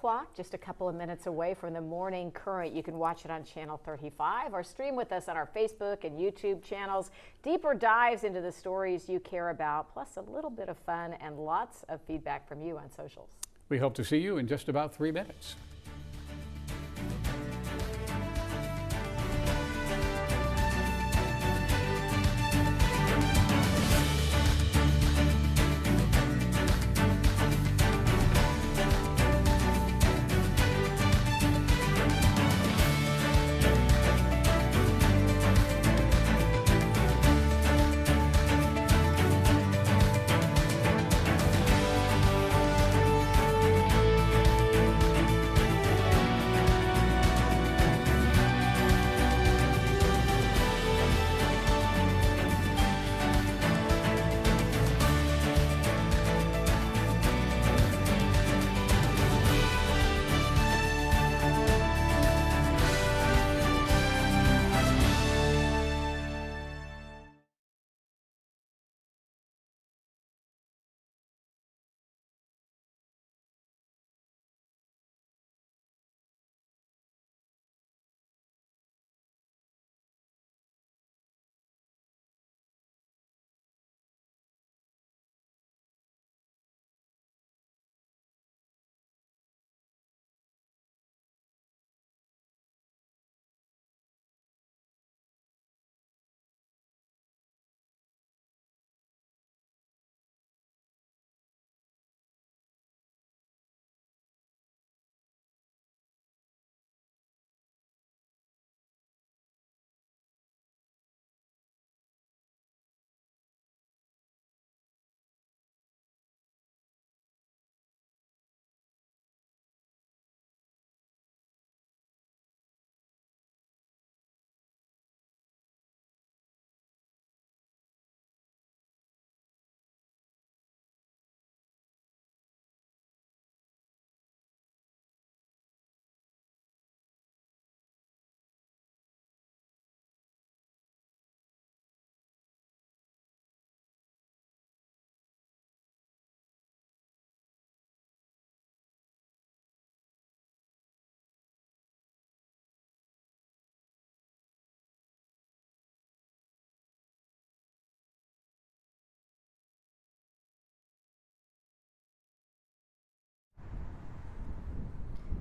o'clock, just a couple of minutes away from the Morning Current. You can watch it on Channel 35 or stream with us on our Facebook and YouTube channels. Deeper dives into the stories you care about, plus a little bit of fun and lots of feedback from you on socials. We hope to see you in just about 3 minutes.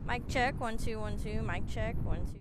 Mic check, 1 2 1 2. Mic check, 1 2.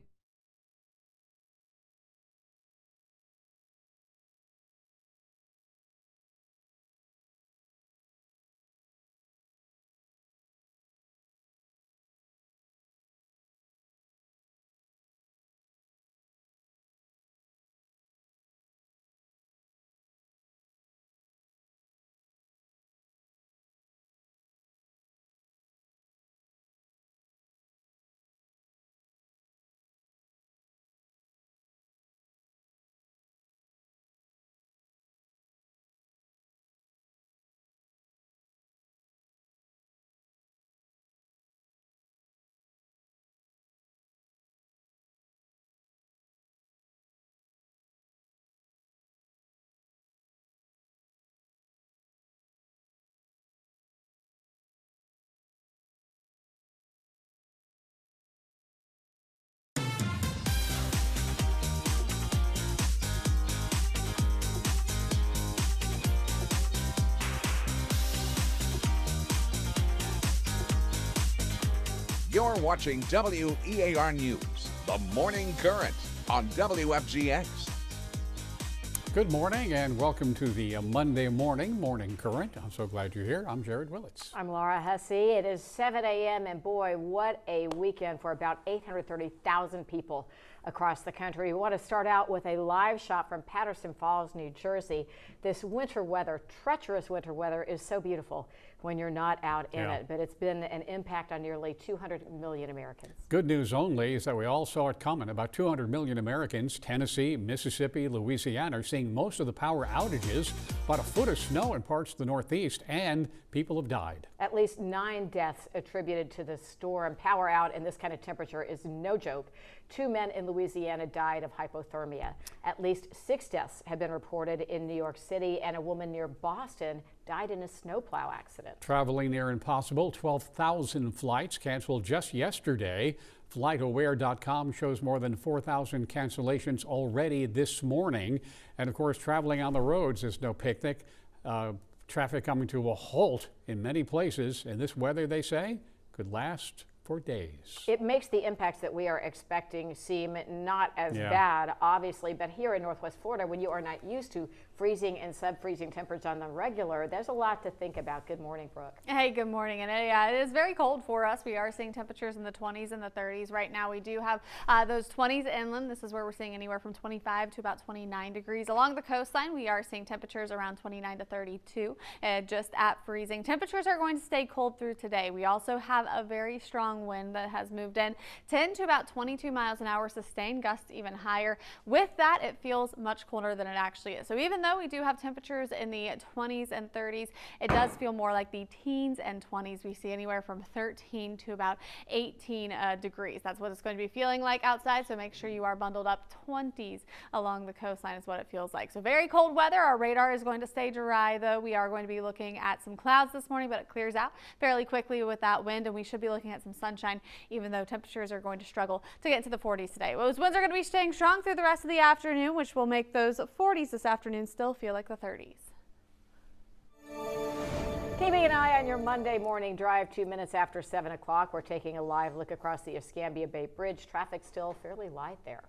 You're watching WEAR News, the Morning Current on WFGX. Good morning and welcome to the Monday Morning Current. I'm so glad you're here. I'm Jared Willits. I'm Laura Hussey. It is 7 a.m. and boy, what a weekend for about 830,000 people across the country. We want to start out with a live shot from Patterson Falls, New Jersey. This winter weather, treacherous winter weather, is so beautiful when you're not out in it, but it's been an impact on nearly 200 million Americans. Good news only is that we all saw it coming. About 200 million Americans, Tennessee, Mississippi, Louisiana, are seeing most of the power outages. About a foot of snow in parts of the Northeast, and people have died. At least 9 deaths attributed to the storm. Power out in this kind of temperature is no joke. 2 men in Louisiana died of hypothermia. At least 6 deaths have been reported in New York City, and a woman near Boston died in a snowplow accident. Traveling near impossible. 12,000 flights canceled just yesterday. FlightAware.com shows more than 4,000 cancellations already this morning. And of course, traveling on the roads is no picnic. Traffic coming to a halt in many places, and this weather, they say, could last for days. It makes the impacts that we are expecting seem not as bad, obviously, but here in Northwest Florida, when you are not used to freezing and sub-freezing temperatures on the regular, there's a lot to think about. Good morning, Brooke. Hey, good morning. And it is very cold for us. We are seeing temperatures in the 20s and the 30s. Right now, we do have those 20s inland. This is where we're seeing anywhere from 25 to about 29 degrees. Along the coastline, we are seeing temperatures around 29 to 32, just at freezing. Temperatures are going to stay cold through today. We also have a very strong wind that has moved in 10 to about 22 miles an hour, sustained gusts even higher. With that, it feels much colder than it actually is. So even though we do have temperatures in the 20s and 30s, it does feel more like the teens and 20s. We see anywhere from 13 to about 18 degrees. That's what it's going to be feeling like outside, so make sure you are bundled up. 20s along the coastline is what it feels like. So very cold weather. Our radar is going to stay dry, though. We are going to be looking at some clouds this morning, but it clears out fairly quickly with that wind, and we should be looking at some sunshine, even though temperatures are going to struggle to get into the 40s today. Those winds are going to be staying strong through the rest of the afternoon, which will make those 40s this afternoon still feel like the 30s. Keeping an eye on your Monday morning drive, 2 minutes after 7 o'clock. We're taking a live look across the Escambia Bay Bridge. Traffic still fairly light there.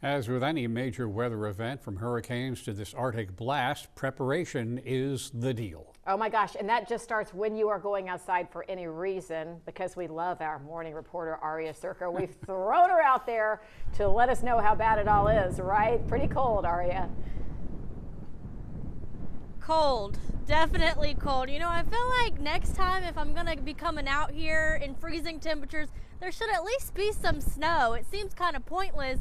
As with any major weather event, from hurricanes to this Arctic blast, preparation is the deal. Oh my gosh, and that just starts when you are going outside for any reason, because we love our morning reporter, Aria Circa. We've thrown her out there to let us know how bad it all is, right? Pretty cold, Aria. Cold, definitely cold. You know, I feel like next time if I'm gonna be coming out here in freezing temperatures, there should at least be some snow. It seems kind of pointless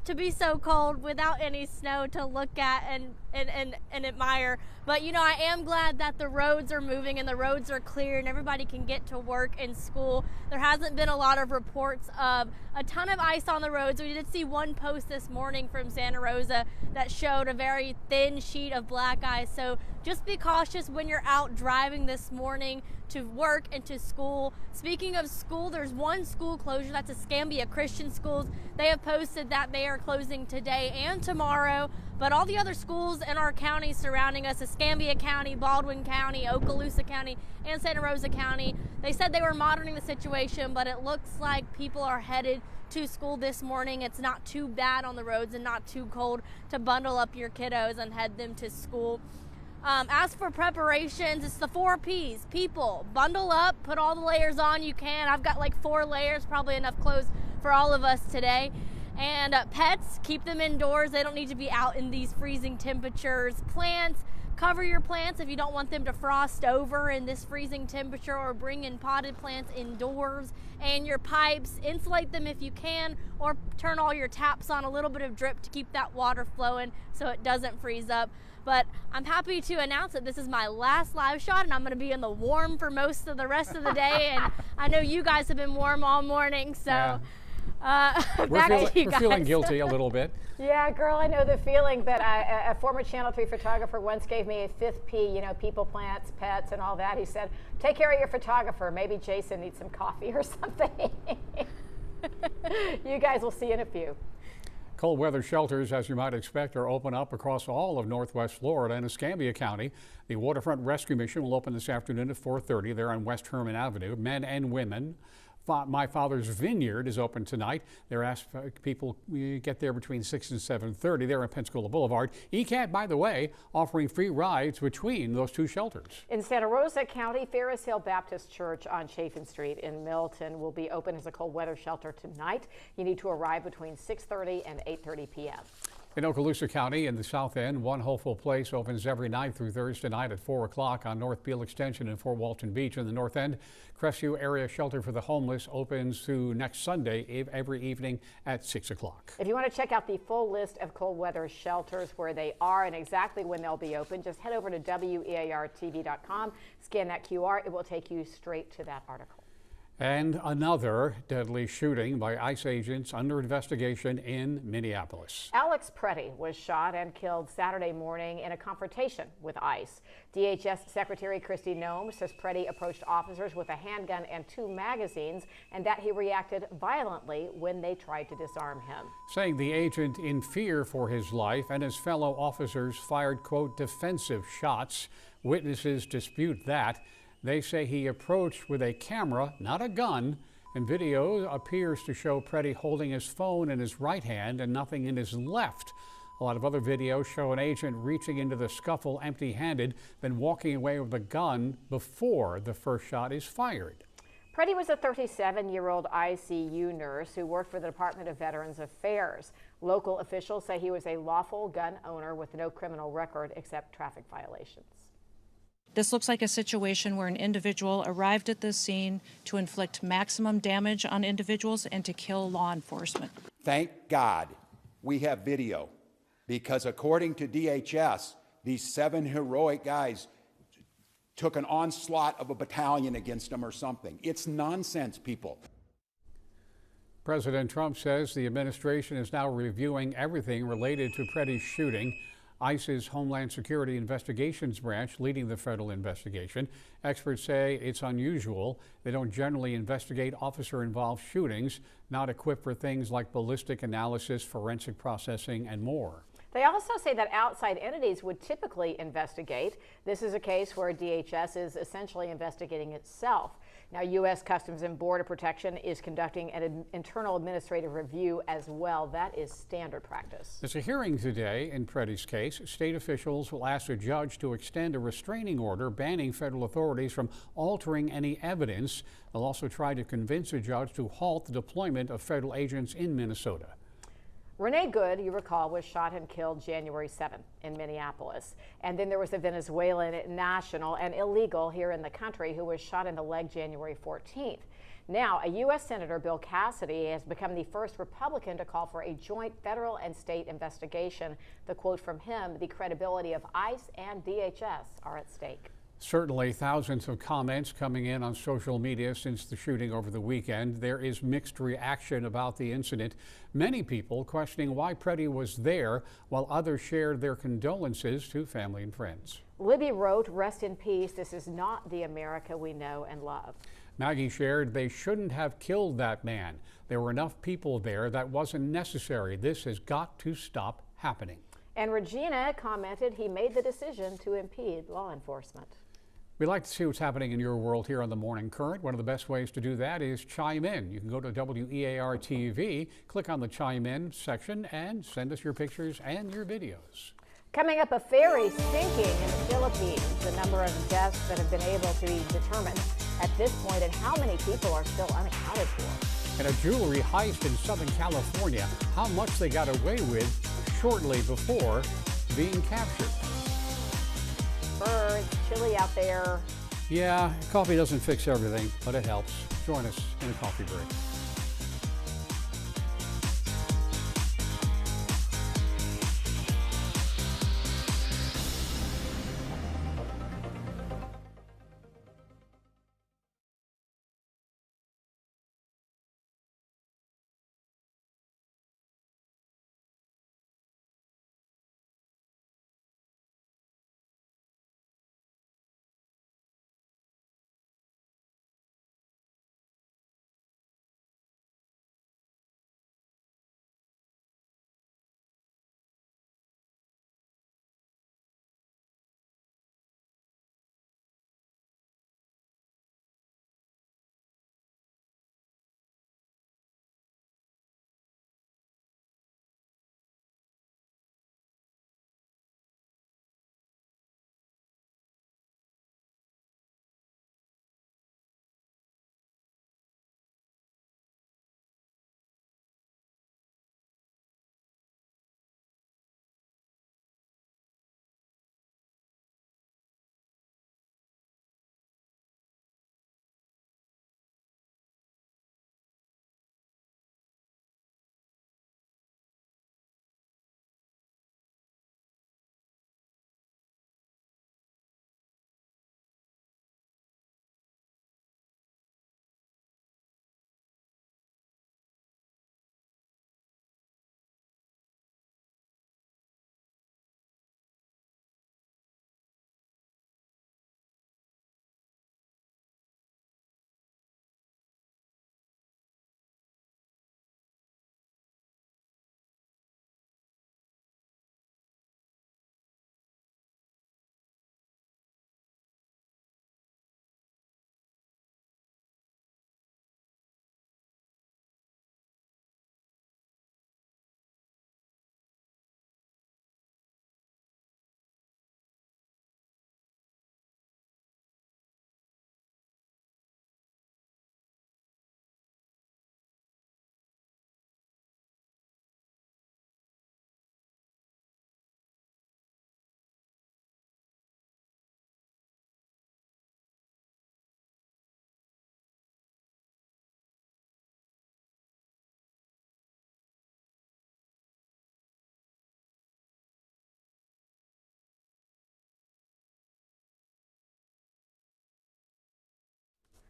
to be so cold without any snow to look at and admire. But you know, I am glad that the roads are moving and the roads are clear and everybody can get to work and school. There hasn't been a lot of reports of a ton of ice on the roads. We did see one post this morning from Santa Rosa that showed a very thin sheet of black ice. So just be cautious when you're out driving this morning to work and to school. Speaking of school, there's one school closure. That's Escambia Christian Schools. They have posted that they are closing today and tomorrow. But all the other schools in our counties surrounding us, Escambia County, Baldwin County, Okaloosa County, and Santa Rosa County, they said they were monitoring the situation, but it looks like people are headed to school this morning. It's not too bad on the roads and not too cold to bundle up your kiddos and head them to school. As for preparations, it's the 4 P's. People, bundle up, put all the layers on you can. I've got like 4 layers, probably enough clothes for all of us today. And pets, keep them indoors. They don't need to be out in these freezing temperatures. Plants, cover your plants if you don't want them to frost over in this freezing temperature, or bring in potted plants indoors. And your pipes, insulate them if you can, or turn all your taps on a little bit of drip to keep that water flowing so it doesn't freeze up. But I'm happy to announce that this is my last live shot, and I'm going to be in the warm for most of the rest of the day. And I know you guys have been warm all morning, so Yeah. back to you We're guys. feeling guilty a little bit. Yeah, girl, I know the feeling, but a former Channel 3 photographer once gave me a 5th P, you know, people, plants, pets, and all that. He said, take care of your photographer. Maybe Jason needs some coffee or something. You guys will see in a few. Cold weather shelters, as you might expect, are open up across all of Northwest Florida and Escambia County. The Waterfront Rescue Mission will open this afternoon at 4:30 there on West Herman Avenue. Men and women. My Father's Vineyard is open tonight. They're asked people get there between 6 and 7:30 there on Pensacola Boulevard. ECAT, by the way, offering free rides between those 2 shelters. In Santa Rosa County, Ferris Hill Baptist Church on Chafin Street in Milton will be open as a cold weather shelter tonight. You need to arrive between 6:30 and 8:30 p.m. In Okaloosa County in the south end, One Hopeful Place opens every night through Thursday night at 4 o'clock on North Beale Extension in Fort Walton Beach. In the north end, Crestview Area Shelter for the Homeless opens through next Sunday every evening at 6 o'clock. If you want to check out the full list of cold weather shelters, where they are and exactly when they'll be open, just head over to WEARTV.com, scan that QR. It will take you straight to that article. And another deadly shooting by ICE agents under investigation in Minneapolis. Alex Preddy was shot and killed Saturday morning in a confrontation with ICE. DHS Secretary Kristi Noem says Preddy approached officers with a handgun and 2 magazines and that he reacted violently when they tried to disarm him. Saying the agent, in fear for his life, and his fellow officers fired, quote, defensive shots. Witnesses dispute that. They say he approached with a camera, not a gun, and video appears to show Preddy holding his phone in his right hand and nothing in his left. A lot of other videos show an agent reaching into the scuffle empty-handed, then walking away with a gun before the first shot is fired. Preddy was a 37-year-old ICU nurse who worked for the Department of Veterans Affairs. Local officials say he was a lawful gun owner with no criminal record except traffic violations. This looks like a situation where an individual arrived at this scene to inflict maximum damage on individuals and to kill law enforcement. Thank God we have video, because according to DHS, these 7 heroic guys took an onslaught of a battalion against them or something. It's nonsense, people. President Trump says the administration is now reviewing everything related to Preddy's shooting. ICE's Homeland Security Investigations Branch leading the federal investigation. Experts say it's unusual. They don't generally investigate officer-involved shootings, not equipped for things like ballistic analysis, forensic processing, and more. They also say that outside entities would typically investigate. This is a case where DHS is essentially investigating itself. Now, U.S. Customs and Border Protection is conducting an internal administrative review as well. That is standard practice. There's a hearing today in Preddy's case. State officials will ask a judge to extend a restraining order banning federal authorities from altering any evidence. They'll also try to convince a judge to halt the deployment of federal agents in Minnesota. Renee Good, you recall, was shot and killed January 7th in Minneapolis. And then there was a Venezuelan national and illegal here in the country who was shot in the leg January 14th. Now, a U.S. Senator, Bill Cassidy, has become the first Republican to call for a joint federal and state investigation. The quote from him, "The credibility of ICE and DHS are at stake." Certainly thousands of comments coming in on social media since the shooting over the weekend. There is mixed reaction about the incident. Many people questioning why Preddy was there, while others shared their condolences to family and friends. Libby wrote, "Rest in peace. This is not the America we know and love." Maggie shared, "They shouldn't have killed that man. There were enough people there. That wasn't necessary. This has got to stop happening." And Regina commented he made the decision to impede law enforcement. We'd like to see what's happening in your world here on the Morning Current. One of the best ways to do that is chime in. You can go to WEAR TV, click on the chime in section, and send us your pictures and your videos. Coming up, a ferry sinking in the Philippines. The number of deaths that have been able to be determined at this point, and how many people are still unaccounted for. And a jewelry heist in Southern California. How much they got away with shortly before being captured. It's chilly out there. Yeah, coffee doesn't fix everything, but it helps. Join us in a coffee break.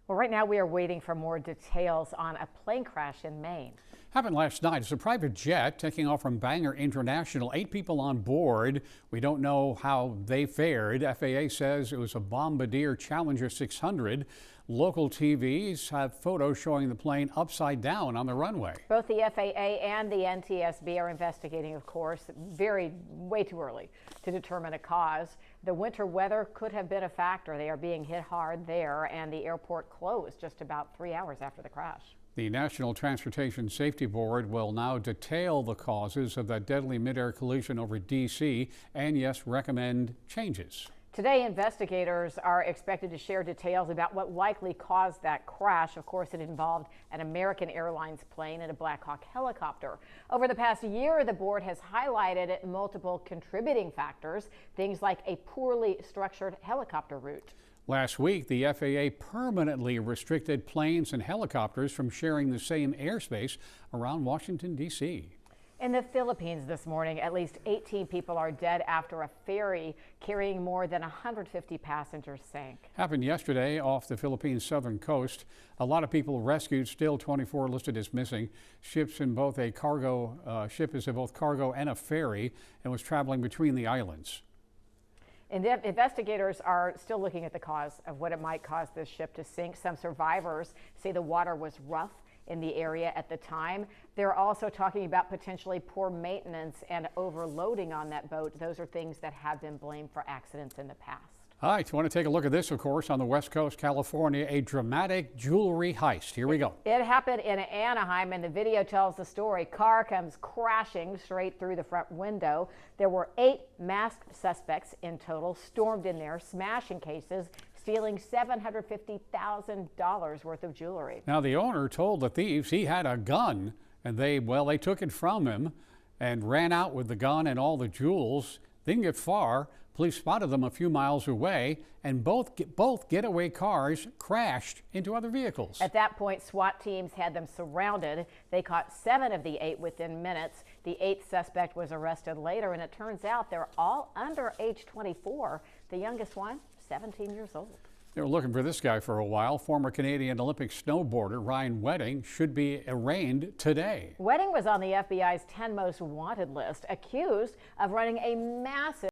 Well, right now we are waiting for more details on a plane crash in Maine. Happened last night. It's a private jet taking off from Bangor International. 8 people on board. We don't know how they fared. FAA says it was a Bombardier Challenger 600. Local TVs have photos showing the plane upside down on the runway. Both the FAA and the NTSB are investigating, of course. Way too early to determine a cause. The winter weather could have been a factor. They are being hit hard there, and the airport closed just about 3 hours after the crash. The National Transportation Safety Board will now detail the causes of that deadly mid-air collision over D.C. and, yes, recommend changes. Today, investigators are expected to share details about what likely caused that crash. Of course, it involved an American Airlines plane and a Black Hawk helicopter. Over the past year, the board has highlighted multiple contributing factors, things like a poorly structured helicopter route. Last week, the FAA permanently restricted planes and helicopters from sharing the same airspace around Washington, D.C. In the Philippines this morning, at least 18 people are dead after a ferry carrying more than 150 passengers sank. Happened yesterday off the Philippines southern coast. A lot of people rescued, still 24 listed as missing. Ship is in both cargo and a ferry and was traveling between the islands. Investigators are still looking at the cause of what it might cause this ship to sink. Some survivors say the water was rough in the area at the time. They're also talking about potentially poor maintenance and overloading on that boat. Those are things that have been blamed for accidents in the past. All right, you want to take a look at this, of course, on the West Coast, California, a dramatic jewelry heist. Here we go. It happened in Anaheim, and the video tells the story. Car comes crashing straight through the front window. There were 8 masked suspects in total, stormed in there, smashing cases, stealing $750,000 worth of jewelry. Now, the owner told the thieves he had a gun, and they took it from him and ran out with the gun and all the jewels. Didn't get far. Police spotted them a few miles away, and both getaway cars crashed into other vehicles. At that point, SWAT teams had them surrounded. They caught 7 of the 8 within minutes. The 8th suspect was arrested later, and it turns out they're all under age 24. The youngest one, 17 years old. They were looking for this guy for a while. Former Canadian Olympic snowboarder Ryan Wedding should be arraigned today. Wedding was on the FBI's 10 most wanted list, accused of running a massive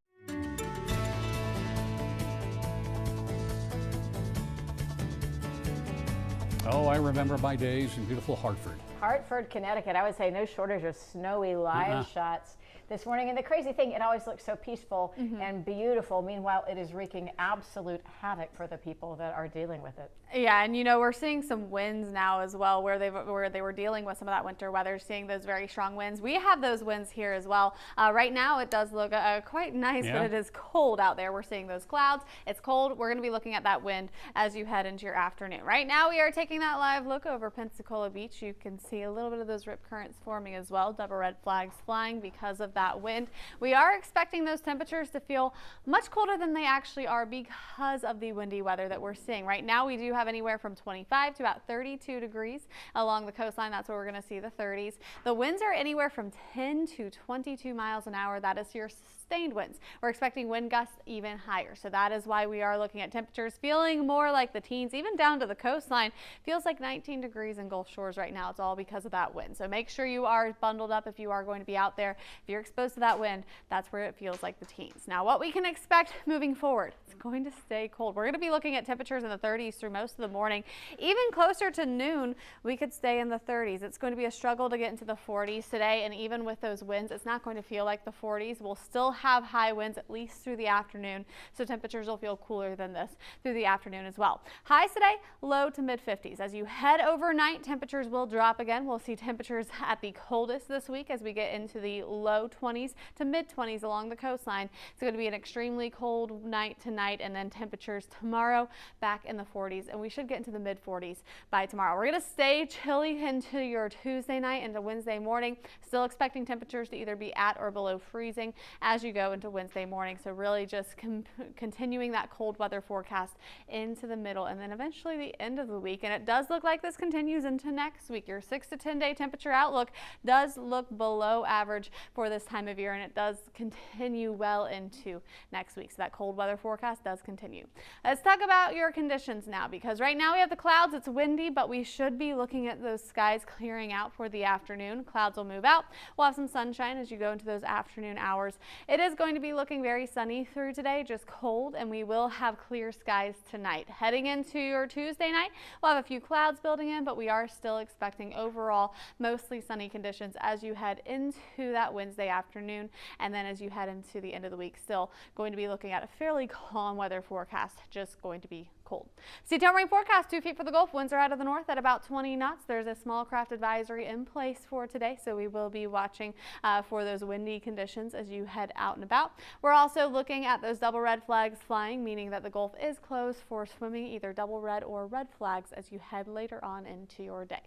Oh, I remember my days in beautiful Hartford. Hartford, Connecticut. I would say no shortage of snowy live shots this morning. And the crazy thing, it always looks so peaceful and beautiful. Meanwhile, it is wreaking absolute havoc for the people that are dealing with it. Yeah, and you know, we're seeing some winds now as well where they were dealing with some of that winter weather, seeing those very strong winds. We have those winds here as well. Right now it does look quite nice, but it is cold out there. We're seeing those clouds. It's cold. We're going to be looking at that wind as you head into your afternoon. Right now we are taking that live look over Pensacola Beach. You can see a little bit of those rip currents forming as well. Double red flags flying because of that wind. We are expecting those temperatures to feel much colder than they actually are because of the windy weather that we're seeing. Right now we do have anywhere from 25 to about 32 degrees along the coastline. That's where we're going to see the 30s. The winds are anywhere from 10 to 22 miles an hour. That is your sustained winds. We're expecting wind gusts even higher. So that is why we are looking at temperatures feeling more like the teens, even down to the coastline. Feels like 19 degrees in Gulf Shores right now. It's all because of that wind. So make sure you are bundled up if you are going to be out there. If you're exposed to that wind, that's where it feels like the teens. Now, what we can expect moving forward, it's going to stay cold. We're going to be looking at temperatures in the 30s through most of the morning. Even closer to noon, we could stay in the 30s. It's going to be a struggle to get into the 40s today, and even with those winds, it's not going to feel like the 40s. We'll still have high winds at least through the afternoon, so temperatures will feel cooler than this through the afternoon as well. Highs today, low to mid 50s. As you head overnight, temperatures will drop again. We'll see temperatures at the coldest this week as we get into the low 20s to mid 20s along the coastline. It's going to be an extremely cold night tonight, and then temperatures tomorrow back in the 40s, and we should get into the mid 40s by tomorrow. We're going to stay chilly into your Tuesday night into Wednesday morning. Still expecting temperatures to either be at or below freezing as you you go into Wednesday morning. So really just continuing that cold weather forecast into the middle and then eventually the end of the week. And it does look like this continues into next week. Your 6 to 10 day temperature outlook does look below average for this time of year, and it does continue well into next week. So that cold weather forecast does continue. Let's talk about your conditions now, because right now we have the clouds. It's windy, but we should be looking at those skies clearing out for the afternoon. Clouds will move out. We'll have some sunshine as you go into those afternoon hours. It is going to be looking very sunny through today, just cold, and we will have clear skies tonight. Heading into your Tuesday night, we'll have a few clouds building in, but we are still expecting overall mostly sunny conditions as you head into that Wednesday afternoon, and then as you head into the end of the week, still going to be looking at a fairly calm weather forecast, just going to be cold. Sea-Tail rain forecast, 2 feet for the Gulf. Winds are out of the north at about 20 knots. There's a small craft advisory in place for today, so we will be watching for those windy conditions as you head out and about. We're also looking at those double red flags flying, meaning that the Gulf is closed for swimming, either double red or red flags as you head later on into your day.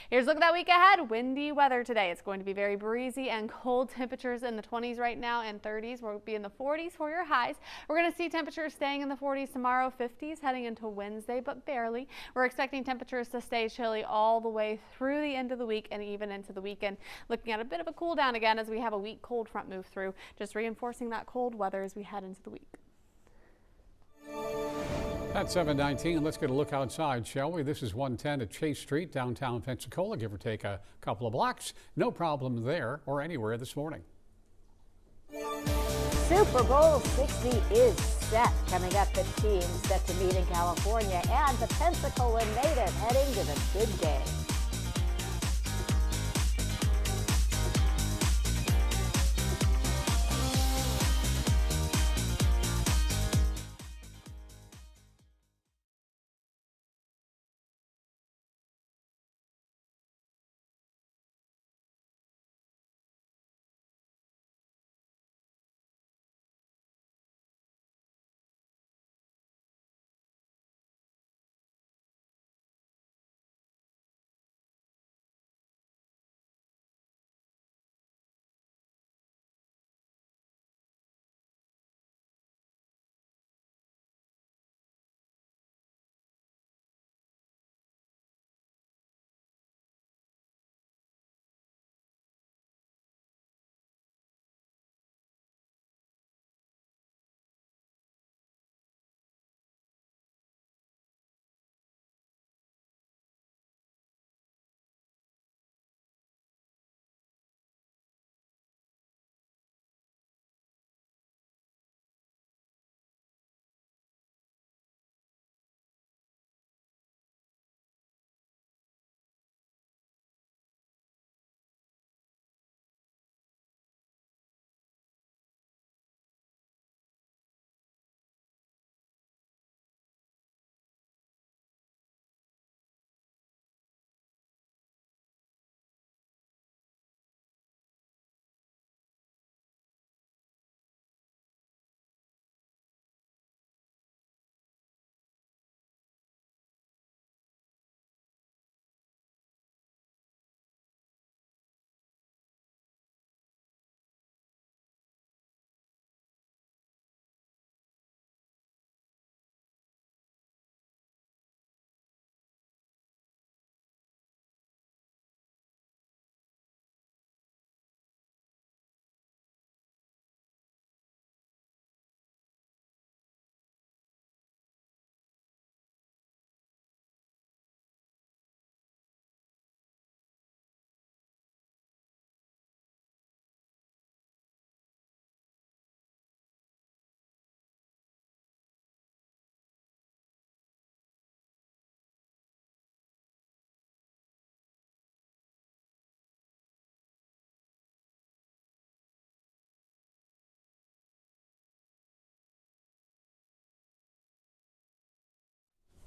Here's a look at that week ahead. Windy weather today. It's going to be very breezy and cold. Temperatures in the 20s right now and 30s. We'll be in the 40s for your highs. We're going to see temperatures staying in the 40s tomorrow, 50s heading into Wednesday, but barely. We're expecting temperatures to stay chilly all the way through the end of the week and even into the weekend. Looking at a bit of a cool down again as we have a weak cold front move through, just reinforcing that cold weather as we head into the week. At 7:19, let's get a look outside, shall we? This is 110 at Chase Street, downtown Pensacola, give or take a couple of blocks. No problem there or anywhere this morning. Super Bowl 60 is set. Coming up, the team set to meet in California and the Pensacola native heading to the big game.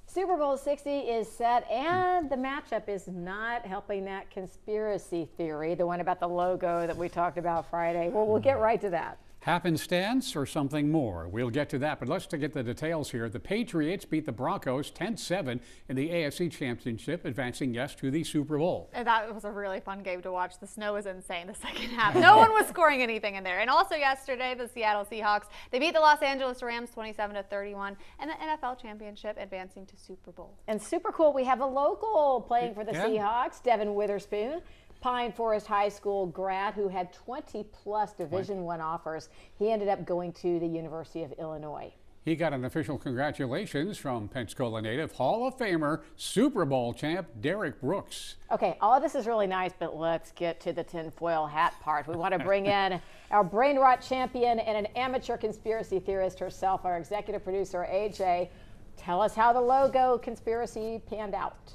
Super Bowl 60 is set, and the matchup is not helping that conspiracy theory, the one about the logo that we talked about Friday. Well, we'll get right to that. Happenstance or something more? We'll get to that, but let's get the details here. The Patriots beat the Broncos 10-7 in the AFC Championship, advancing, yes, to the Super Bowl. And that was a really fun game to watch. The snow was insane the second half. No one was scoring anything in there. And also yesterday, the Seattle Seahawks, they beat the Los Angeles Rams 27-31 and the NFL Championship, advancing to Super Bowl. And super cool, we have a local playing for the Seahawks, Devin Witherspoon. Pine Forest High School grad who had 20-plus Division I offers. He ended up going to the University of Illinois. He got an official congratulations from Pensacola native Hall of Famer, Super Bowl champ Derek Brooks. Okay, all of this is really nice, but let's get to the tinfoil hat part. We want to bring in our brain rot champion and an amateur conspiracy theorist herself, our executive producer, AJ. Tell us how the logo conspiracy panned out.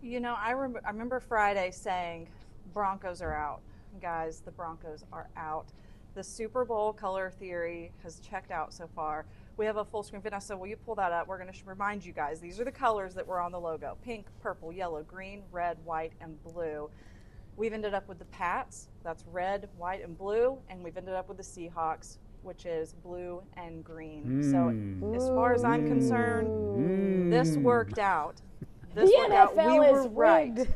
You know, I remember Friday saying, Broncos are out. Guys, the Broncos are out. The Super Bowl color theory has checked out so far. We have a full screen. Vanessa, will you pull that up? We're going to remind you guys, these are the colors that were on the logo. Pink, purple, yellow, green, red, white, and blue. We've ended up with the Pats. That's red, white, and blue. And we've ended up with the Seahawks, which is blue and green. So as far as I'm concerned, this worked out. The NFL is right. rigged.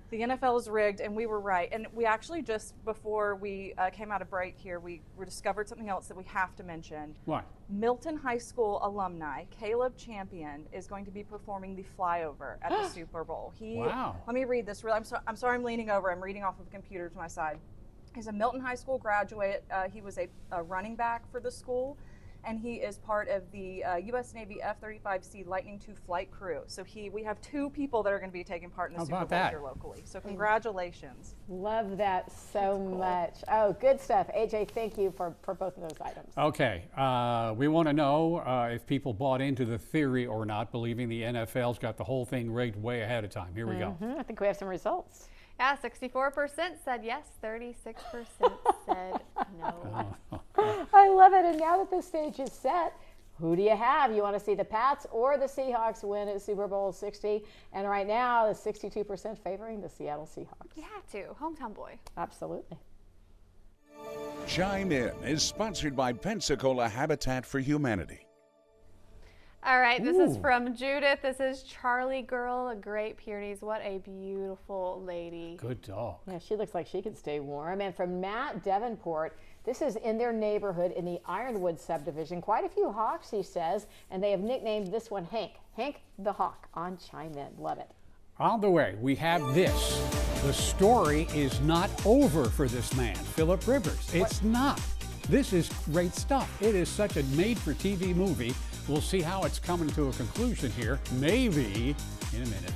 The NFL is rigged, and we were right. And we actually just before we came out of break here, we discovered something else that we have to mention. What? Milton High School alumni Caleb Champion is going to be performing the flyover at the Super Bowl. Wow. Let me read this. I'm sorry, I'm leaning over. I'm reading off of a computer to my side. He's a Milton High School graduate. He was a running back for the school, and he is part of the U.S. Navy F-35C Lightning II flight crew. So we have two people that are going to be taking part in the Super Bowl here locally. So congratulations. Love that so much. Oh, good stuff. AJ, thank you for both of those items. Okay, we want to know if people bought into the theory or not, believing the NFL's got the whole thing rigged way ahead of time. Here we go. I think we have some results. Yeah, 64% said yes, 36% said no. I love it. And now that the stage is set, who do you have? You want to see the Pats or the Seahawks win at Super Bowl 60? And right now, the 62% favoring the Seattle Seahawks. You have to. Hometown boy. Absolutely. Chime In is sponsored by Pensacola Habitat for Humanity. All right, this is from Judith. This is Charlie Girl, a Great Pyrenees. What a beautiful lady. Good dog. Yeah, she looks like she could stay warm. And from Matt Davenport, this is in their neighborhood in the Ironwood subdivision. Quite a few hawks, he says, and they have nicknamed this one Hank. Hank the Hawk on Chime In. Love it. On the way, we have this. The story is not over for this man, Philip Rivers. It's not. This is great stuff. It is such a made-for-TV movie. We'll see how it's coming to a conclusion here, maybe in a minute.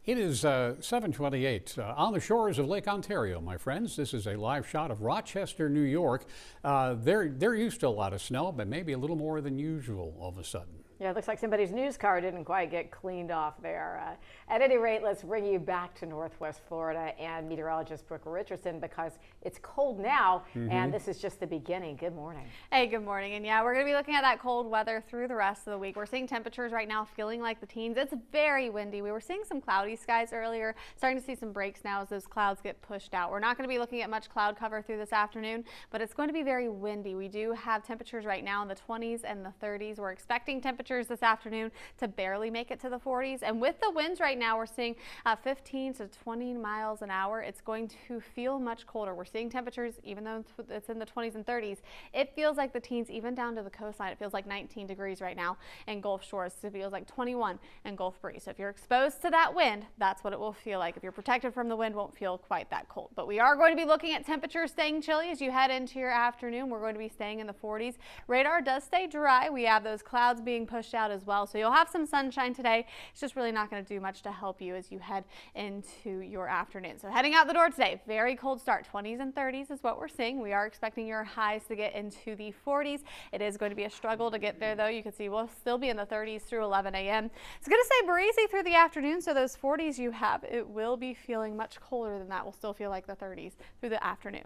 It is 7:28 on the shores of Lake Ontario, my friends. This is a live shot of Rochester, New York. They're used to a lot of snow, but maybe a little more than usual all of a sudden. Yeah, it looks like somebody's news car didn't quite get cleaned off there. At any rate, let's bring you back to Northwest Florida and meteorologist Brooke Richardson, because it's cold now, and this is just the beginning. Good morning. Hey, good morning. And yeah, we're going to be looking at that cold weather through the rest of the week. We're seeing temperatures right now feeling like the teens. It's very windy. We were seeing some cloudy skies earlier, starting to see some breaks now as those clouds get pushed out. We're not going to be looking at much cloud cover through this afternoon, but it's going to be very windy. We do have temperatures right now in the 20s and the 30s. We're expecting temperatures this afternoon to barely make it to the 40s. And with the winds right now, we're seeing 15 to 20 miles an hour. It's going to feel much colder. We're seeing temperatures, even though it's in the 20s and 30s, it feels like the teens, even down to the coastline. It feels like 19 degrees right now in Gulf Shores. It feels like 21 in Gulf Breeze. So if you're exposed to that wind, that's what it will feel like. If you're protected from the wind, won't feel quite that cold. But we are going to be looking at temperatures staying chilly as you head into your afternoon. We're going to be staying in the 40s. Radar does stay dry. We have those clouds being pushed out as well. So you'll have some sunshine today. It's just really not going to do much to help you as you head into your afternoon. So heading out the door today, very cold start. 20s and 30s is what we're seeing. We are expecting your highs to get into the 40s. It is going to be a struggle to get there, though. You can see we'll still be in the 30s through 11 a.m. It's going to stay breezy through the afternoon, so those 40s you have, it will be feeling much colder than that. We'll still feel like the 30s through the afternoon.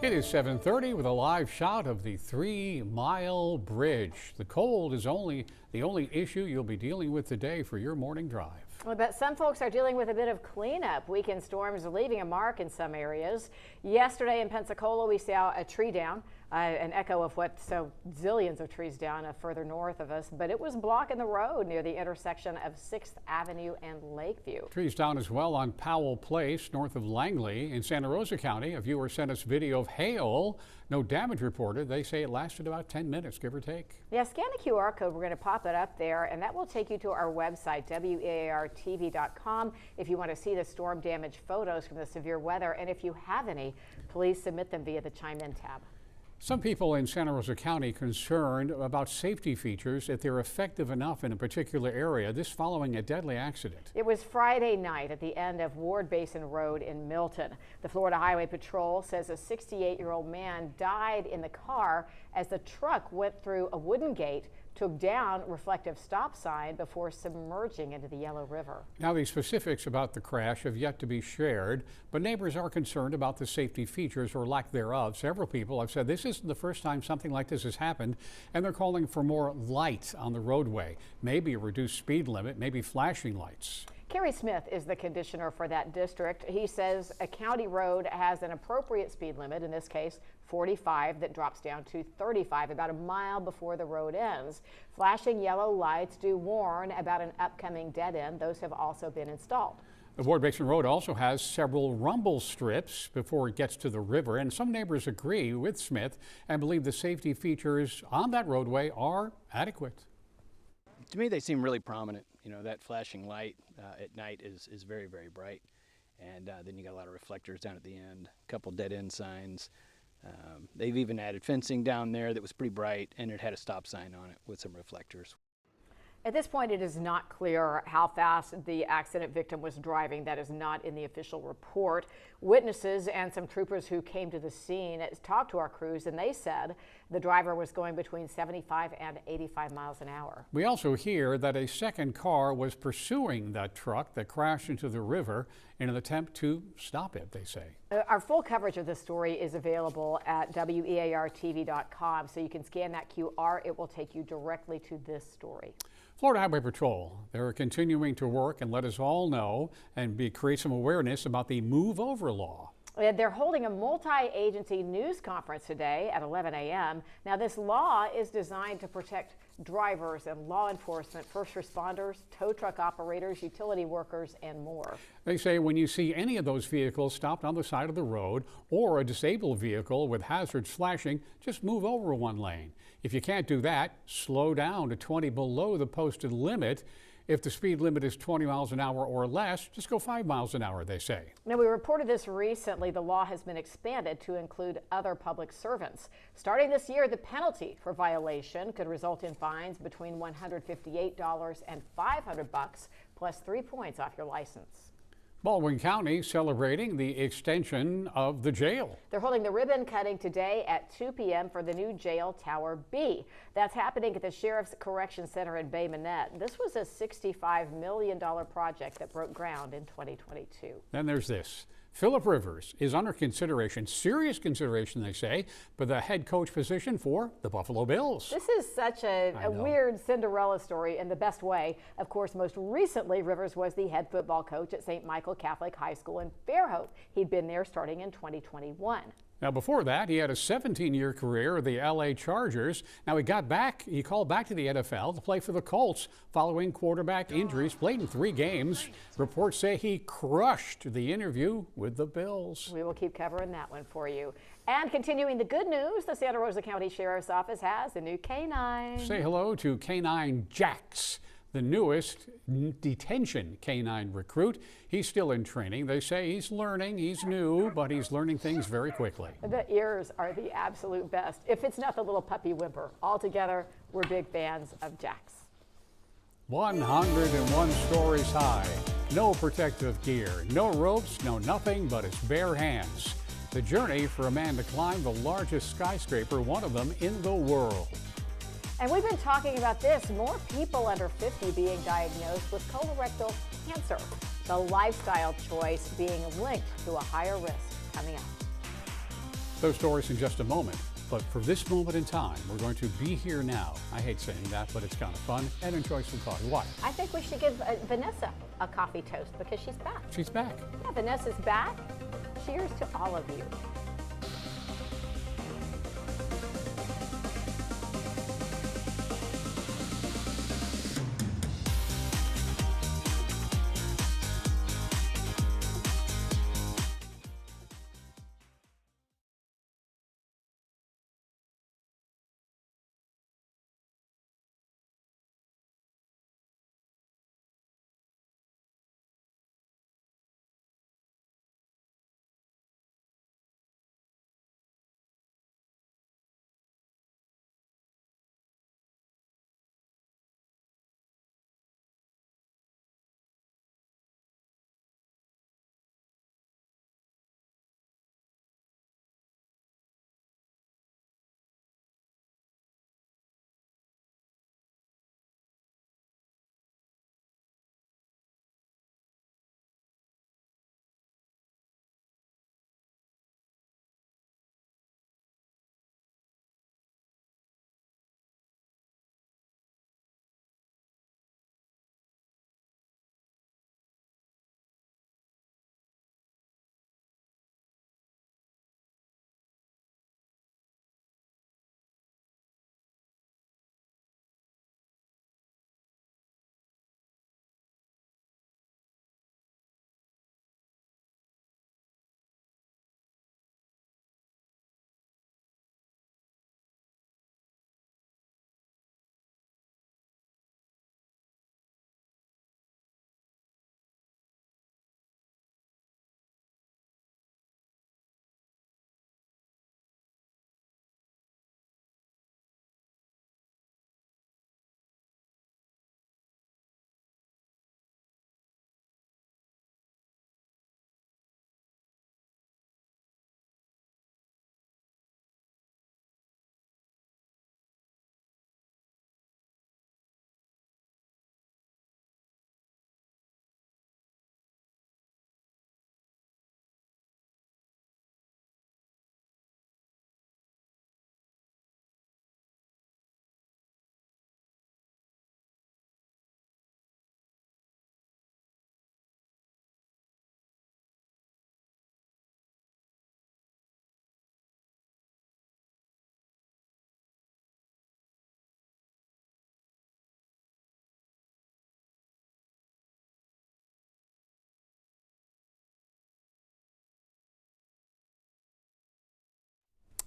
It is 7:30 with a live shot of the 3 Mile Bridge. The cold is the only issue you'll be dealing with today for your morning drive. Well, but some folks are dealing with a bit of cleanup. Weekend storms are leaving a mark in some areas. Yesterday in Pensacola, we saw a tree down, an echo of what zillions of trees down further north of us, but it was blocking the road near the intersection of 6th Avenue and Lakeview. Trees down as well on Powell Place, north of Langley. In Santa Rosa County, a viewer sent us video of hail. No damage reported. They say it lasted about 10 minutes, give or take. Yeah, scan the QR code. We're going to pop it up there, and that will take you to our website, WEARTV.com, if you want to see the storm damage photos from the severe weather. And if you have any, please submit them via the Chime In tab. Some people in Santa Rosa County concerned about safety features, if they're effective enough in a particular area, this following a deadly accident. It was Friday night at the end of Ward Basin Road in Milton. The Florida Highway Patrol says a 68-year-old man died in the car as the truck went through a wooden gate, took down reflective stop sign before submerging into the Yellow River. Now, the specifics about the crash have yet to be shared, but neighbors are concerned about the safety features or lack thereof. Several people have said this isn't the first time something like this has happened, and they're calling for more light on the roadway, maybe a reduced speed limit, maybe flashing lights. Kerry Smith is the conditioner for that district. He says a county road has an appropriate speed limit, in this case 45, that drops down to 35 about a mile before the road ends. Flashing yellow lights do warn about an upcoming dead end. Those have also been installed. The Ward Basin Road also has several rumble strips before it gets to the river, and some neighbors agree with Smith and believe the safety features on that roadway are adequate. To me, they seem really prominent. You know, that flashing light at night is very, very bright. And then you got a lot of reflectors down at the end, a couple dead end signs. They've even added fencing down there that was pretty bright, and it had a stop sign on it with some reflectors. At this point, it is not clear how fast the accident victim was driving. That is not in the official report. Witnesses and some troopers who came to the scene talked to our crews, and they said the driver was going between 75 and 85 miles an hour. We also hear that a second car was pursuing that truck that crashed into the river in an attempt to stop it, they say. Our full coverage of this story is available at WEARTV.com, so you can scan that QR. It will take you directly to this story. Florida Highway Patrol, they're continuing to work and let us all know and create some awareness about the Move Over law. They're holding a multi-agency news conference today at 11 a.m. Now, this law is designed to protect drivers and law enforcement, first responders, tow truck operators, utility workers, and more. They say when you see any of those vehicles stopped on the side of the road or a disabled vehicle with hazards flashing, just move over one lane. If you can't do that, slow down to 20 below the posted limit. If the speed limit is 20 miles an hour or less, just go 5 miles an hour, they say. Now, we reported this recently. The law has been expanded to include other public servants. Starting this year, the penalty for violation could result in fines between $158 and $500 plus 3 points off your license. Baldwin County celebrating the extension of the jail. They're holding the ribbon cutting today at 2 p.m. for the new jail Tower B. That's happening at the Sheriff's Correction Center in Bay Minette. This was a $65 million project that broke ground in 2022. Then there's this. Philip Rivers is under consideration, serious consideration, they say, for the head coach position for the Buffalo Bills. This is such a weird Cinderella story in the best way. Of course, most recently, Rivers was the head football coach at St. Michael Catholic High School in Fairhope. He'd been there starting in 2021. Now, before that, he had a 17-year career with the LA Chargers. Now, he called back to the NFL to play for the Colts following quarterback injuries. Played in 3 games. Reports say he crushed the interview with the Bills. We will keep covering that one for you. And continuing the good news, the Santa Rosa County Sheriff's Office has a new canine. Say hello to Canine Jax, the newest detention canine recruit. He's still in training. They say he's learning. He's new, but he's learning things very quickly. The ears are the absolute best. If it's not the little puppy whimper. Altogether, we're big fans of Jax. 101 stories high. No protective gear, no ropes, no nothing but his bare hands. The journey for a man to climb the largest skyscraper, one of them in the world. And we've been talking about this, more people under 50 being diagnosed with colorectal cancer. The lifestyle choice being linked to a higher risk. Coming up. Those stories in just a moment. But for this moment in time, we're going to be here now. I hate saying that, but it's kind of fun. And enjoy some coffee. Why? I think we should give Vanessa a coffee toast because she's back. She's back. Yeah, Vanessa's back. Cheers to all of you.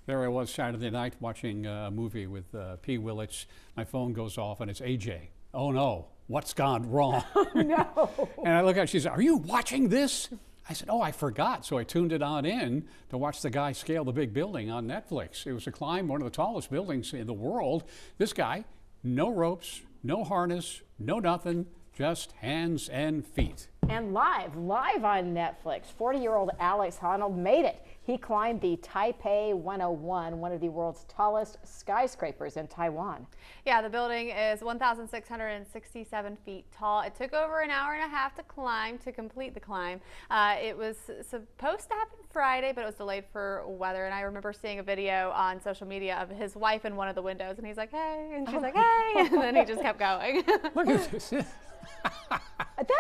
There I was Saturday night watching a movie with P. Willits. My phone goes off and it's AJ oh no, what's gone wrong? No. And I look at her, she said, are you watching this? I said, oh, I forgot. So I tuned it on in to watch the guy scale the big building on Netflix. It was a climb, one of the tallest buildings in the world. This guy, no ropes, no harness, no nothing, just hands and feet. And live on Netflix, 40-year-old Alex Honnold made it. He climbed the Taipei 101, one of the world's tallest skyscrapers in Taiwan. Yeah, the building is 1,667 feet tall. It took over an hour and a half to climb, to complete the climb. It was supposed to happen Friday, but it was delayed for weather. And I remember seeing a video on social media of his wife in one of the windows, and he's like, hey, and she's like, hey, and then he just kept going. Look at this.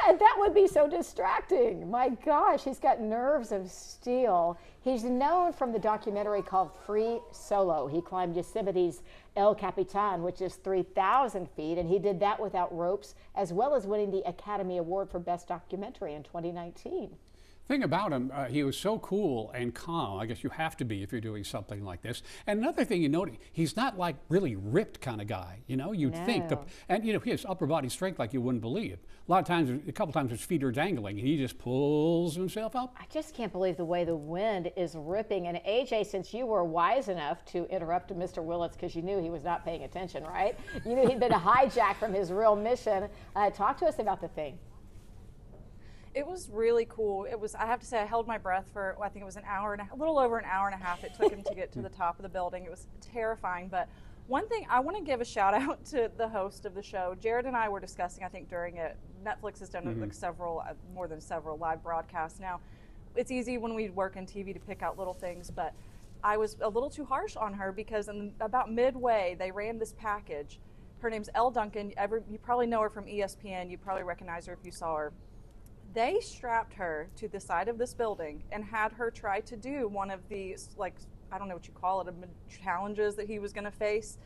That would be so distracting. My gosh, he's got nerves of steel. He's known from the documentary called Free Solo. He climbed Yosemite's El Capitan, which is 3,000 feet, and he did that without ropes, as well as winning the Academy Award for Best Documentary in 2019. Thing about him, he was so cool and calm. I guess you have to be if you're doing something like this. And another thing you note, he's not like really ripped kind of guy. You know, you'd think, and you know, he has upper body strength like you wouldn't believe. A lot of times, a couple times his feet are dangling and he just pulls himself up. I just can't believe the way the wind is ripping. And AJ, since you were wise enough to interrupt Mr. Willits because you knew he was not paying attention, right? You knew he'd been hijacked from his real mission. Talk to us about the thing. It was really cool. It was, I have to say, I held my breath for, I think it was a little over an hour and a half it took him to get to the top of the building. It was terrifying. But one thing, I want to give a shout out to the host of the show. Jared and I were discussing, I think during it, Netflix has done like more than several live broadcasts. Now, it's easy when we work in TV to pick out little things, but I was a little too harsh on her because about midway, they ran this package. Her name's Elle Duncan. You probably know her from ESPN. You probably recognize her if you saw her. They strapped her to the side of this building and had her try to do one of these, like, I don't know what you call it, challenges that he was going to face.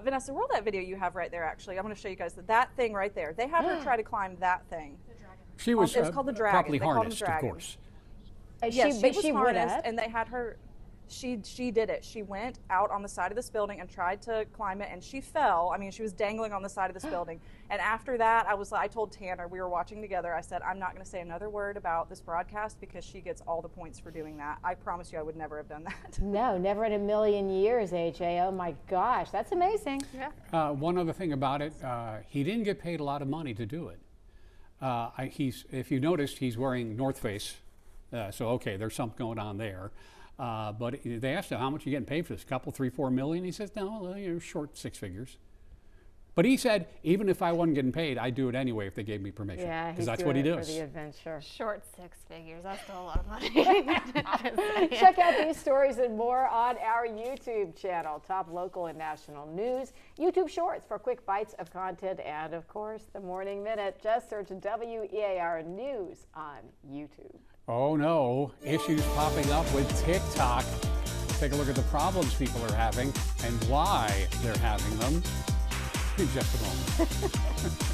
Vanessa, roll that video you have right there, actually. I'm going to show you guys that thing right there. They had her try to climb that thing. She was it was called the Dragon. properly harnessed, of course. Yes, she was harnessed, and they had her. She did it. She went out on the side of this building and tried to climb it, and she fell. I mean, she was dangling on the side of this building. And after that, I told Tanner, we were watching together, I said, I'm not going to say another word about this broadcast because she gets all the points for doing that. I promise you I would never have done that. No, never in a million years, AJ. Oh my gosh, that's amazing. Yeah. One other thing about it, he didn't get paid a lot of money to do it. If you noticed, he's wearing North Face, so okay, there's something going on there. But they asked him, how much are you getting paid for this? A couple, 3, 4 million? He says, no, you're short 6 figures. But he said, even if I wasn't getting paid, I'd do it anyway if they gave me permission. Yeah, because that's doing what he it does. For the adventure. Short 6 figures. That's still a lot of money. Check out these stories and more on our YouTube channel. Top local and national news, YouTube Shorts for quick bites of content, and of course, the Morning Minute. Just search WEAR News on YouTube. Oh no, issues popping up with TikTok. Take a look at the problems people are having and why they're having them in just a moment.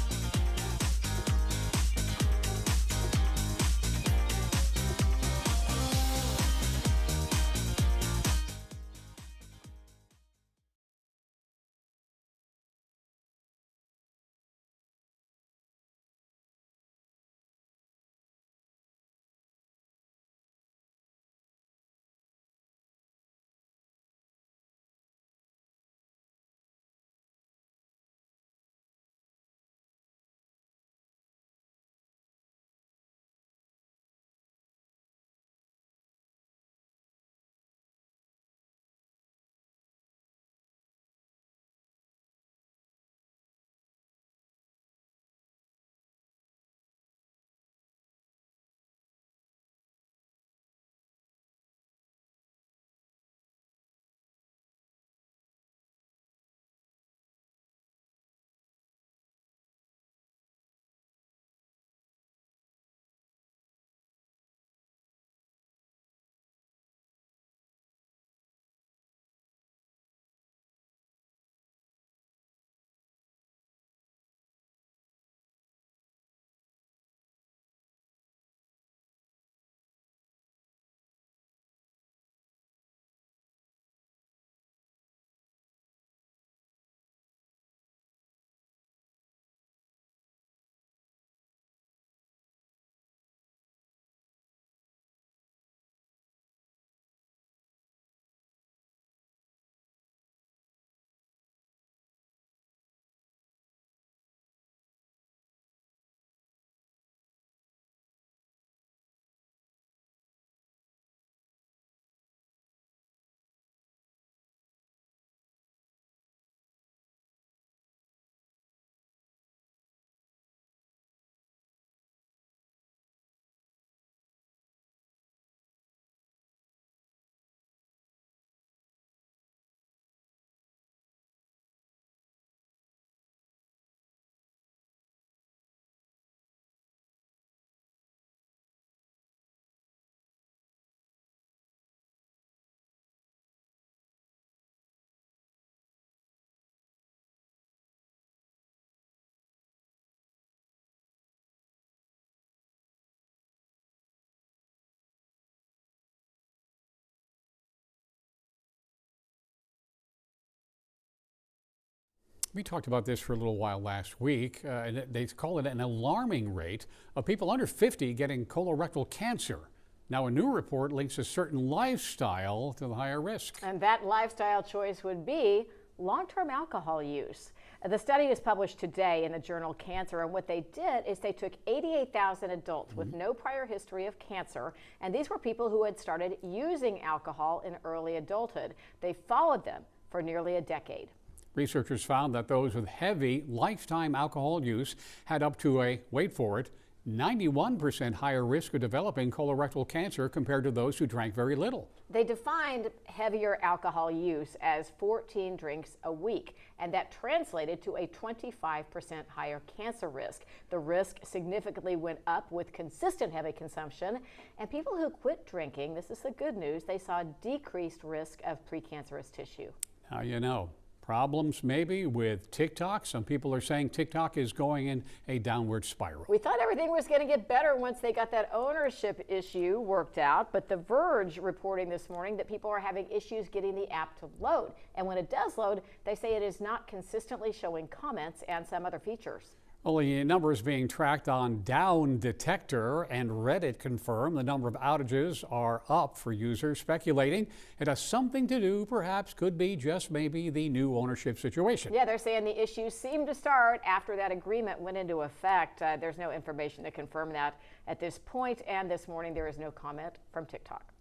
We talked about this for a little while last week, and they call it an alarming rate of people under 50 getting colorectal cancer. Now, a new report links a certain lifestyle to the higher risk. And that lifestyle choice would be long-term alcohol use. The study was published today in the journal Cancer, and what they did is they took 88,000 adults with no prior history of cancer, and these were people who had started using alcohol in early adulthood. They followed them for nearly a decade. Researchers found that those with heavy lifetime alcohol use had up to a, wait for it, 91% higher risk of developing colorectal cancer compared to those who drank very little. They defined heavier alcohol use as 14 drinks a week, and that translated to a 25% higher cancer risk. The risk significantly went up with consistent heavy consumption, and people who quit drinking, this is the good news, they saw decreased risk of precancerous tissue. Now you know. Problems maybe with TikTok. Some people are saying TikTok is going in a downward spiral. We thought everything was going to get better once they got that ownership issue worked out, but The Verge reporting this morning that people are having issues getting the app to load. And when it does load, they say it is not consistently showing comments and some other features. Well, the numbers being tracked on Down Detector, and Reddit confirm the number of outages are up for users speculating it has something to do, perhaps could be just maybe the new ownership situation. Yeah, they're saying the issues seem to start after that agreement went into effect. There's no information to confirm that at this point, and this morning there is no comment from TikTok.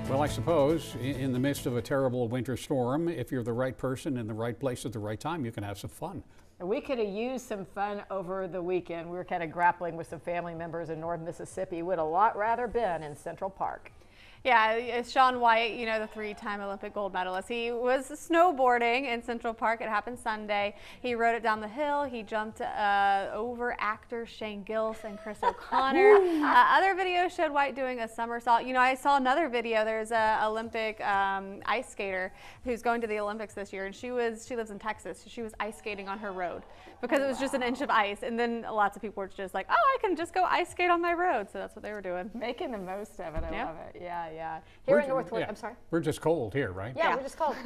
Well, I suppose in the midst of a terrible winter storm, if you're the right person in the right place at the right time, you can have some fun. We could have used some fun over the weekend. We were kind of grappling with some family members in North Mississippi. Would a lot rather been in Central Park. Yeah, it's Shaun White, you know, the three-time Olympic gold medalist. He was snowboarding in Central Park. It happened Sunday. He rode it down the hill. He jumped over actors Shane Gillis and Chris O'Connor. Other videos showed White doing a somersault. You know, I saw another video. There's an Olympic ice skater who's going to the Olympics this year, and she lives in Texas. She was ice skating on her road because it was just an inch of ice. And then lots of people were just like, oh, I can just go ice skate on my road. So that's what they were doing. Making the most of it. I love it. Yeah. Yeah. Here in Northwood, I'm sorry. We're just cold here, right? Yeah, we're just cold.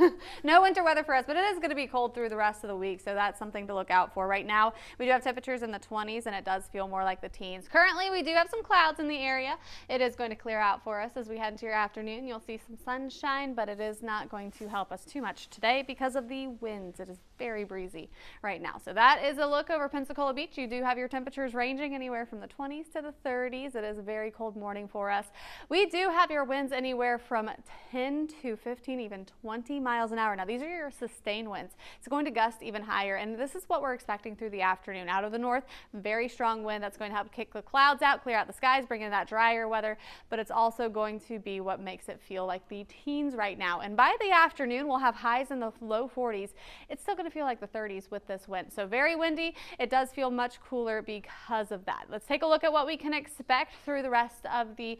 No winter weather for us, but it is going to be cold through the rest of the week, so that's something to look out for. Right now, we do have temperatures in the 20s, and it does feel more like the teens. Currently, we do have some clouds in the area. It is going to clear out for us as we head into your afternoon. You'll see some sunshine, but it is not going to help us too much today because of the winds. It is very breezy right now. So that is a look over Pensacola Beach. You do have your temperatures ranging anywhere from the 20s to the 30s. It is a very cold morning for us. We do have your winds anywhere from 10 to 15, even 20 miles an hour. Now, these are your sustained winds. It's going to gust even higher, and this is what we're expecting through the afternoon. Out of the north, very strong wind that's going to help kick the clouds out, clear out the skies, bring in that drier weather, but it's also going to be what makes it feel like the teens right now. And by the afternoon, we'll have highs in the low 40s. It's still going to feel like the 30s with this wind. So very windy. It does feel much cooler because of that. Let's take a look at what we can expect through the rest of the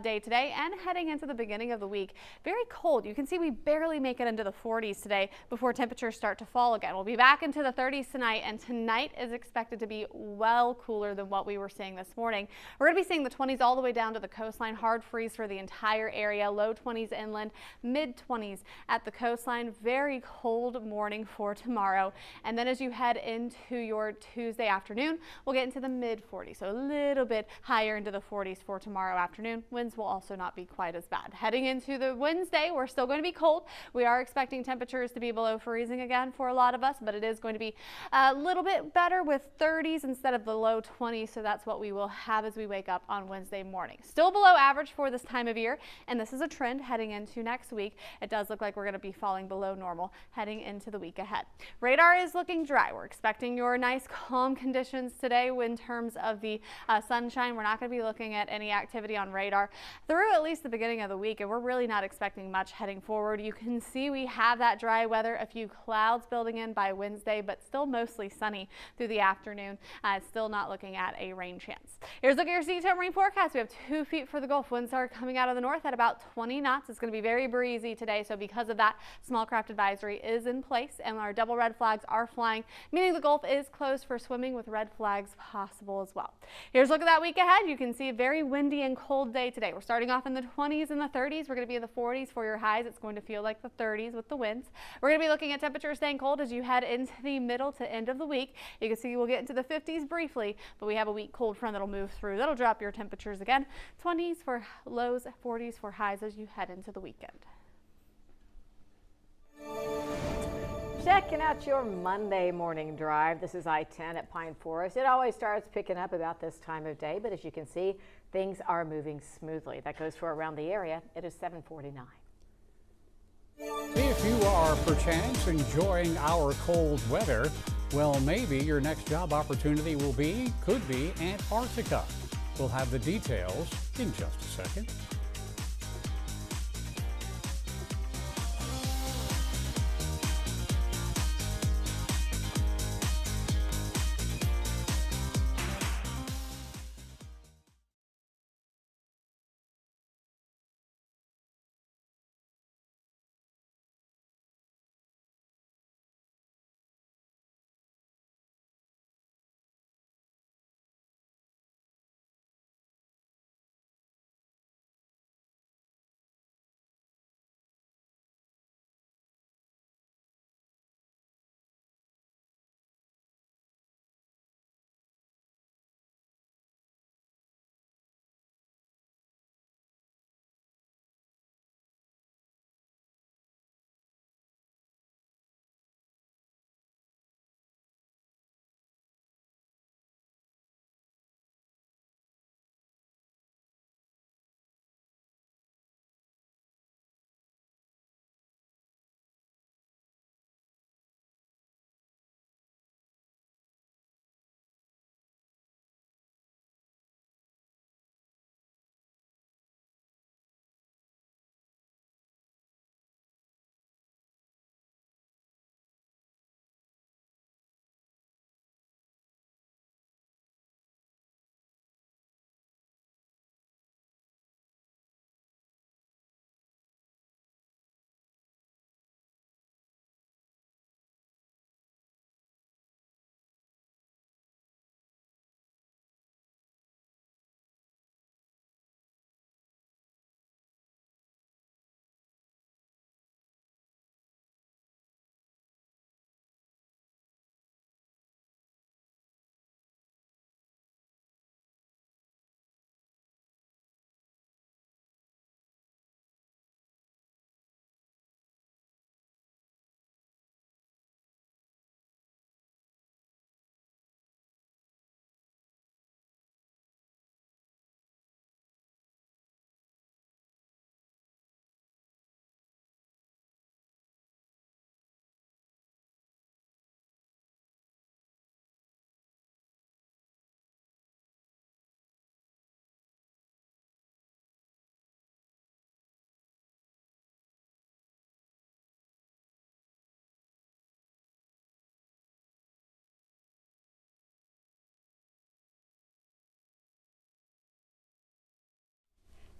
day today and heading into the beginning of the week. Very cold. You can see we barely make it into the 40s today before temperatures start to fall again. We'll be back into the 30s tonight, and tonight is expected to be well cooler than what we were seeing this morning. We're going to be seeing the 20s all the way down to the coastline. Hard freeze for the entire area. Low 20s inland, mid 20s at the coastline. Very cold morning for tomorrow. And then as you head into your Tuesday afternoon, we'll get into the mid 40s. So a little bit higher into the 40s for tomorrow afternoon. Winds will also not be quite as bad. Heading into the Wednesday, we're still going to be cold. We are expecting temperatures to be below freezing again for a lot of us, but it is going to be a little bit better with 30s instead of the low 20s. So that's what we will have as we wake up on Wednesday morning. Still below average for this time of year, and this is a trend heading into next week. It does look like we're going to be falling below normal heading into the week ahead. Radar is looking dry. We're expecting your nice calm conditions today in terms of the sunshine. We're not going to be looking at any activity on radar through at least the beginning of the week, and we're really not expecting much heading forward. You can see we have that dry weather, a few clouds building in by Wednesday, but still mostly sunny through the afternoon. Still not looking at a rain chance. Here's a look at your sea-time rain forecast. We have 2 feet for the Gulf. Winds are coming out of the north at about 20 knots. It's going to be very breezy today, so because of that, small craft advisory is in place, and our double red flags are flying, meaning the Gulf is closed for swimming with red flags possible as well. Here's a look at that week ahead. You can see a very windy and cold day today. We're starting off in the 20s and the 30s. We're going to be in the 40s for your highs. It's going to feel like the 30s with the winds. We're going to be looking at temperatures staying cold as you head into the middle to end of the week. You can see we'll get into the 50s briefly, but we have a weak cold front that'll move through. That'll drop your temperatures again. 20s for lows, 40s for highs as you head into the weekend. Checking out your Monday morning drive. This is I-10 at Pine Forest. It always starts picking up about this time of day, but as you can see, things are moving smoothly. That goes for around the area. It is 7:49. If you are perchance enjoying our cold weather, well, maybe your next job opportunity could be Antarctica. We'll have the details in just a second.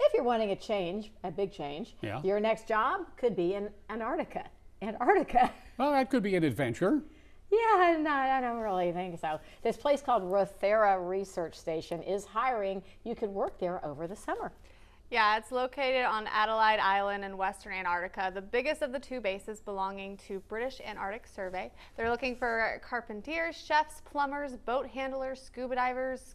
If you're wanting a change, a big change, your next job could be in Antarctica. Antarctica. Well, that could be an adventure. Yeah, no, I don't really think so. This place called Rothera Research Station is hiring. You could work there over the summer. Yeah, it's located on Adelaide Island in Western Antarctica, the biggest of the 2 bases belonging to British Antarctic Survey. They're looking for carpenters, chefs, plumbers, boat handlers, scuba divers,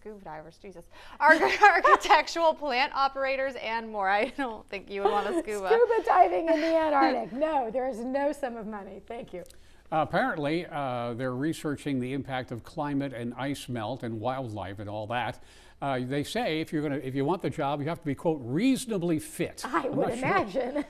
Jesus, architectural plant operators, and more. I don't think you would want to scuba. Scuba diving in the Antarctic. No, there is no sum of money. Thank you. Apparently, they're researching the impact of climate and ice melt and wildlife and all that. They say if you want the job, you have to be, quote, reasonably fit. I would imagine.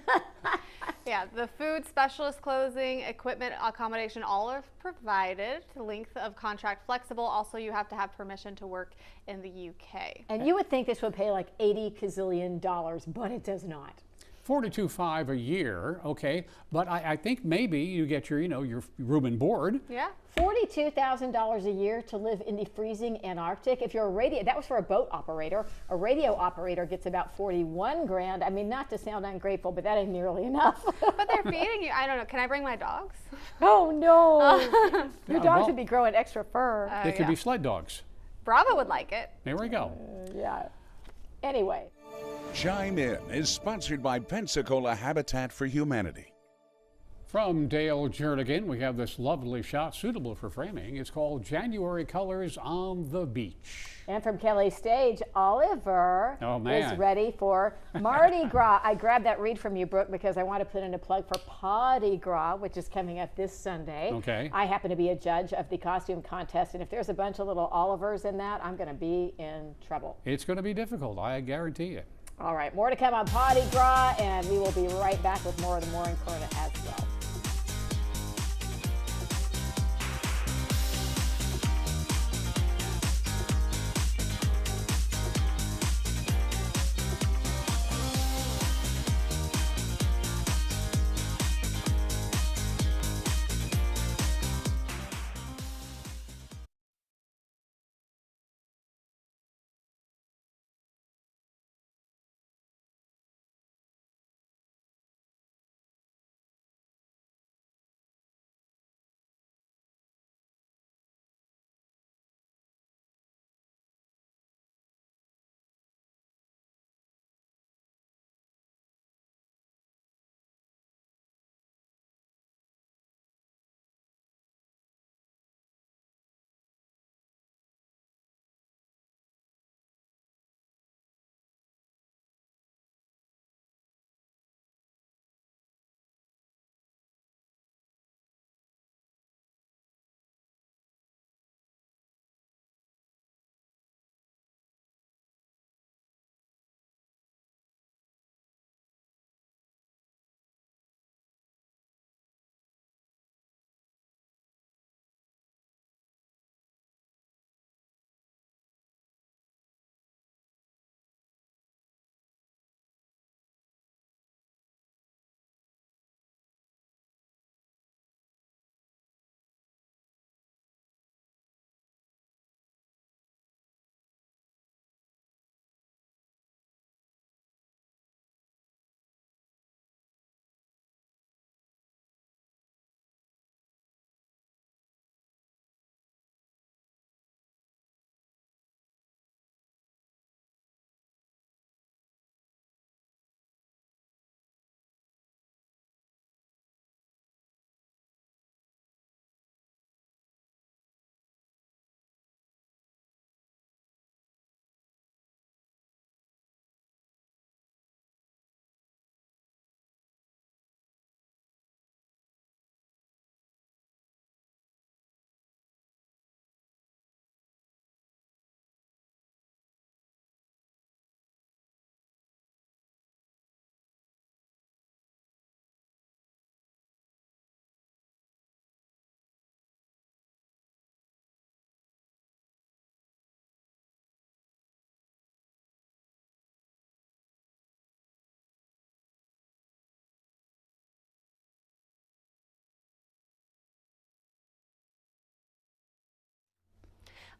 Yeah, the food specialist, clothing, equipment, accommodation, all are provided. The length of contract flexible. Also, you have to have permission to work in the UK. And you would think this would pay like $80 gazillion, but it does not. $42,500 a year, okay, but I think maybe you get your, your room and board. Yeah. $42,000 a year to live in the freezing Antarctic. If you're a radio, that was for a boat operator. A radio operator gets about 41 grand. I mean, not to sound ungrateful, but that ain't nearly enough. But they're feeding you. I don't know. Can I bring my dogs? Oh no! Your dogs well, would be growing extra fur. They could be sled dogs. Bravo would like it. There we go. Yeah. Anyway. Chime In is sponsored by Pensacola Habitat for Humanity. From Dale Jernigan, we have this lovely shot suitable for framing. It's called January Colors on the Beach. And from Kelly Stage, Oliver is ready for Mardi Gras. I grabbed that read from you, Brooke, because I want to put in a plug for Party Gras, which is coming up this Sunday. Okay. I happen to be a judge of the costume contest, and if there's a bunch of little Olivers in that, I'm going to be in trouble. It's going to be difficult, I guarantee it. All right, more to come on Party Gras, and we will be right back with more of the Morning Current as well.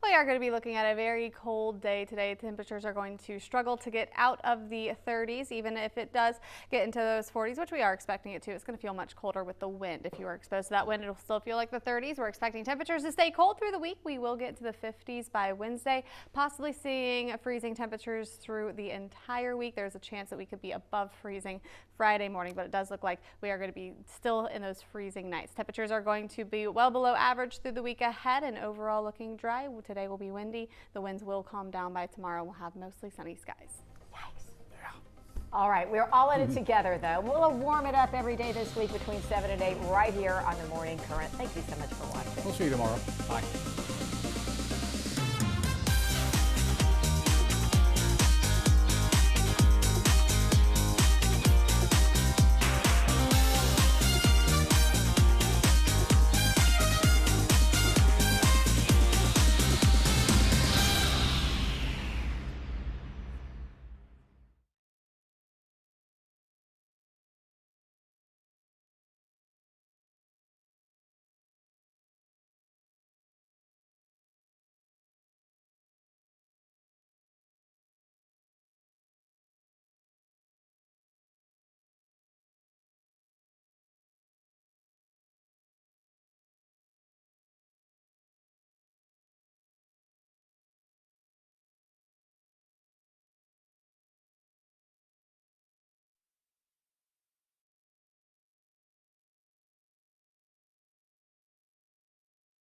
We are going to be looking at a very cold day today. Temperatures are going to struggle to get out of the 30s, even if it does get into those 40s, which we are expecting it to. It's going to feel much colder with the wind. If you are exposed to that wind, it'll still feel like the 30s. We're expecting temperatures to stay cold through the week. We will get to the 50s by Wednesday, possibly seeing freezing temperatures through the entire week. There's a chance that we could be above freezing Friday morning, but it does look like we are going to be still in those freezing nights. Temperatures are going to be well below average through the week ahead, and overall looking dry. Today will be windy. The winds will calm down by tomorrow. We'll have mostly sunny skies. Yikes. Yeah. All right, we're all in it together, though. We'll warm it up every day this week between 7 and 8 right here on the Morning Current. Thank you so much for watching. We'll see you tomorrow. Bye.